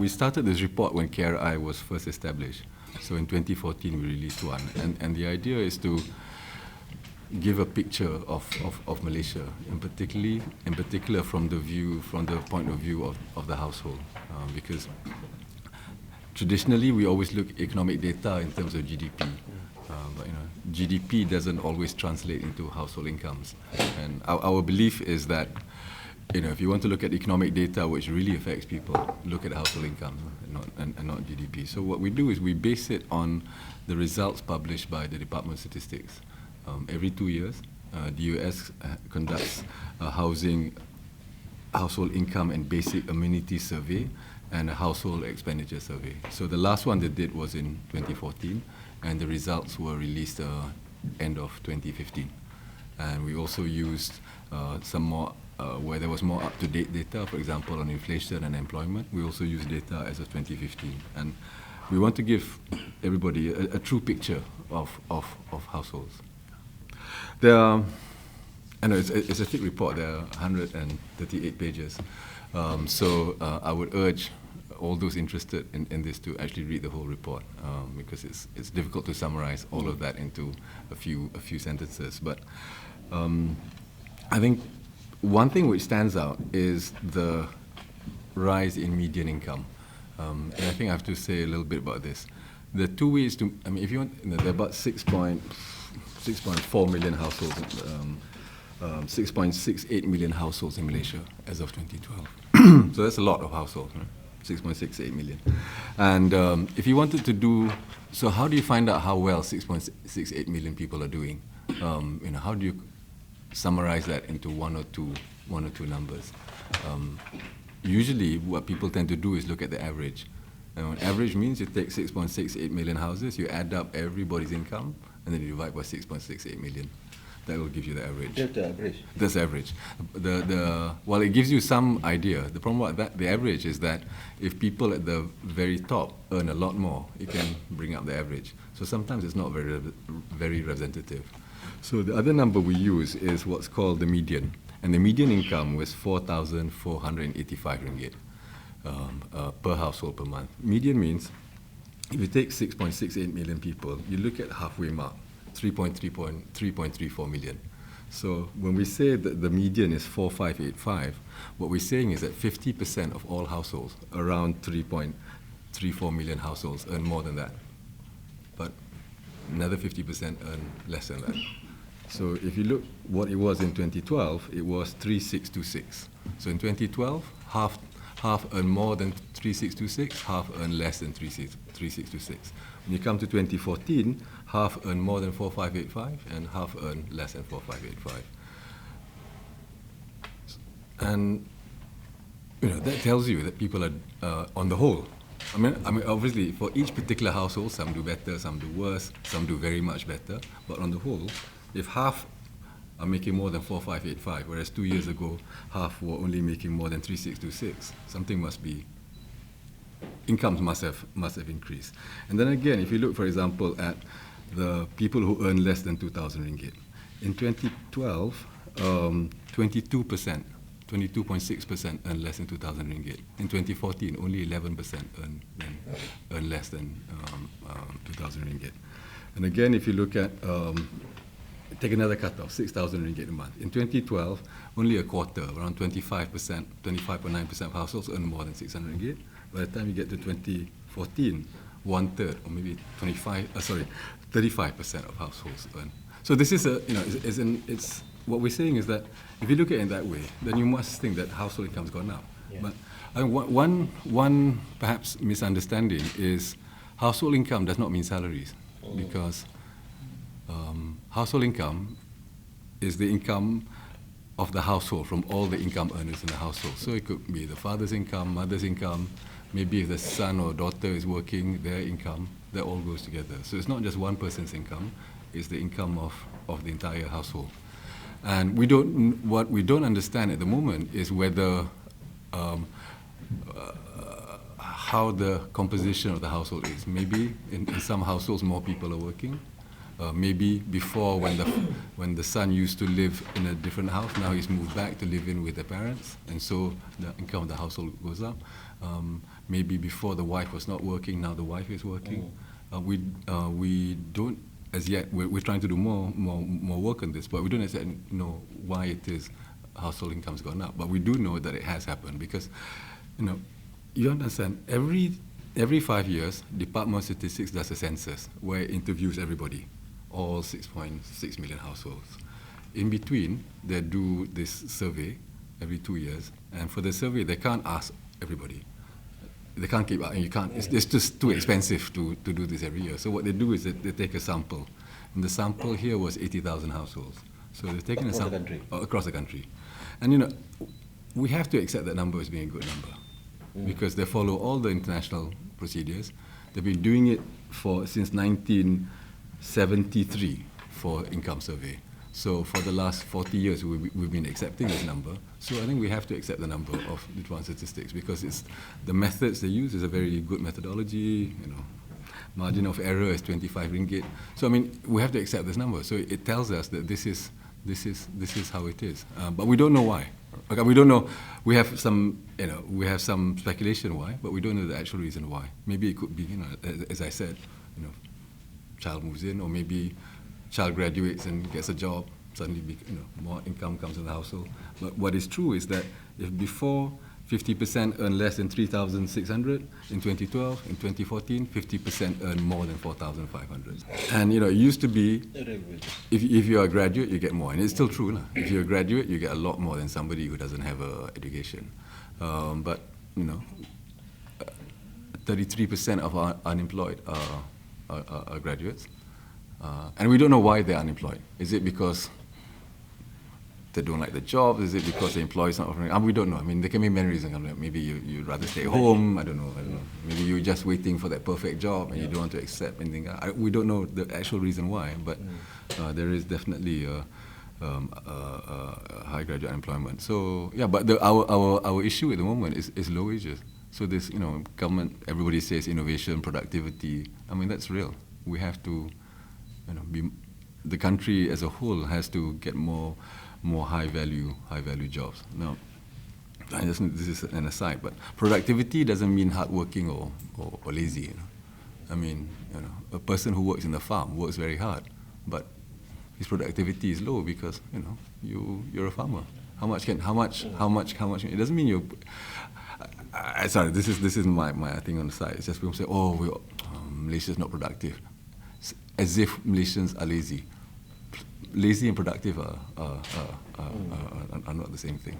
we started this report when KRI was first established. So in 2014, we released one. And the idea is to give a picture of Malaysia, in particular from the point of view of the household. Because traditionally, we always look at economic data in terms of GDP. But GDP doesn't always translate into household incomes. And our belief is that if you want to look at economic data which really affects people, look at household income and not GDP. So what we do is we base it on the results published by the Department of Statistics. Every 2 years, the US conducts a household income and basic amenities survey and a household expenditure survey. So the last one they did was in 2014, and the results were released end of 2015. And we also used some more, where there was more up-to-date data, for example, on inflation and employment. We also used data as of 2015. And we want to give everybody a true picture of households. There are, I know it's a thick report, there are 138 pages. So I would urge all those interested in this to actually read the whole report, because it's difficult to summarize all of that into a few sentences. But I think one thing which stands out is the rise in median income. And I think I have to say a little bit about this. There are two ways to, if you want, there are about 6.4 million households, 6.68 million households in Malaysia as of 2012. So that's a lot of households, right? 6.68 million. And if you wanted to do, so how do you find out how well 6.68 million people are doing? How do you summarize that into one or two numbers? Usually what people tend to do is look at the average. And average means you take 6.68 million houses, you add up everybody's income, and then you divide by 6.68 million. That will give you the average. That's the average. That's the average. Well, it gives you some idea. The problem with that, the average, is that if people at the very top earn a lot more, it can bring up the average. So sometimes it's not very representative. So the other number we use is what's called the median. And the median income was 4,485 ringgit per household per month. Median means if you take 6.68 million people, you look at halfway mark, 3.34 million. So when we say that the median is 4,585, what we're saying is that 50% of all households, around 3.34 million households, earn more than that. But another 50% earn less than that. So if you look what it was in 2012, it was 3,626. So in 2012, half earn more than 3,626, half earn less than 3,626. When you come to 2014, half earn more than 4,585 and half earn less than 4,585. And that tells you that people are, on the whole, I mean, obviously for each particular household, some do better, some do worse, some do very much better. But on the whole, if half are making more than 4,585, whereas 2 years ago, half were only making more than 3,626, something must be, incomes must have increased. And then again, if you look, for example, at the people who earn less than 2,000 ringgit, in 2012, 22.6% earn less than 2,000 ringgit. In 2014, only 11% earn less than 2,000 ringgit. And again, if you look at, take another cutoff, 6,000 ringgit a month. In 2012, only a quarter, around 25.9% of households earn more than 600 ringgit. By the time you get to 2014, 1/3, or maybe 35% of households earn. So this is it's what we're saying is that if you look at it in that way, then you must think that household income's gone up. Yeah. But one perhaps misunderstanding is household income does not mean salaries, because household income is the income of the household from all the income earners in the household. So it could be the father's income, mother's income, maybe if the son or daughter is working, their income, that all goes together. So it's not just one person's income, it's the income of the entire household. And what we don't understand at the moment is whether how the composition of the household is. Maybe in some households more people are working. Maybe before, when the son used to live in a different house, now he's moved back to live in with the parents, and so the income of the household goes up. Maybe before the wife was not working, now the wife is working. We don't, as yet, we're trying to do more work on this, but we don't exactly know why it is household income's gone up. But we do know that it has happened because, you understand, every 5 years, Department of Statistics does a census where it interviews everybody, all 6.6 million households. In between, they do this survey every 2 years, and for the survey, they can't ask everybody. They can't keep, you can't, it's just too expensive to do this every year. So what they do is they take a sample. And the sample here was 80,000 households. So they've taken a sample across the country. And we have to accept that number as being a good number because they follow all the international procedures. They've been doing it since 1973 for income survey. So for the last 40 years, we've been accepting this number. So I think we have to accept the number of the Department of Statistics because the methods they use is a very good methodology. Margin of error is 25 ringgit. So I mean, we have to accept this number. So it tells us that this is how it is. But we don't know why. Okay, we don't know. We have some speculation why, but we don't know the actual reason why. Maybe it could be, as I said, child moves in, or maybe child graduates and gets a job, suddenly more income comes in the household. But what is true is that if before 50% earn less than 3,600 in 2012, in 2014, 50% earn more than 4,500. And it used to be, if you're a graduate, you get more, and it's still true. Nah? If you're a graduate, you get a lot more than somebody who doesn't have an education. But 33% of our unemployed are graduates. And we don't know why they're unemployed. Is it because they don't like the job? Is it because the employer's not offering? We don't know. I mean, there can be many reasons. Maybe you'd rather stay at home. I don't know. Maybe you're just waiting for that perfect job and you don't want to accept anything. We don't know the actual reason why, but there is definitely high graduate unemployment. So yeah, but our issue at the moment is low wages. So this, government, everybody says innovation, productivity. I mean, that's real. We have to, the country as a whole has to get more high value jobs. Now, this is an aside, but productivity doesn't mean hardworking or lazy. I mean, a person who works in the farm works very hard, but his productivity is low because you're a farmer. How much? It doesn't mean you're. Sorry, this is my thing on the side. It's just people say, Malaysia's not productive, as if Malaysians are lazy. Lazy and productive are not the same thing.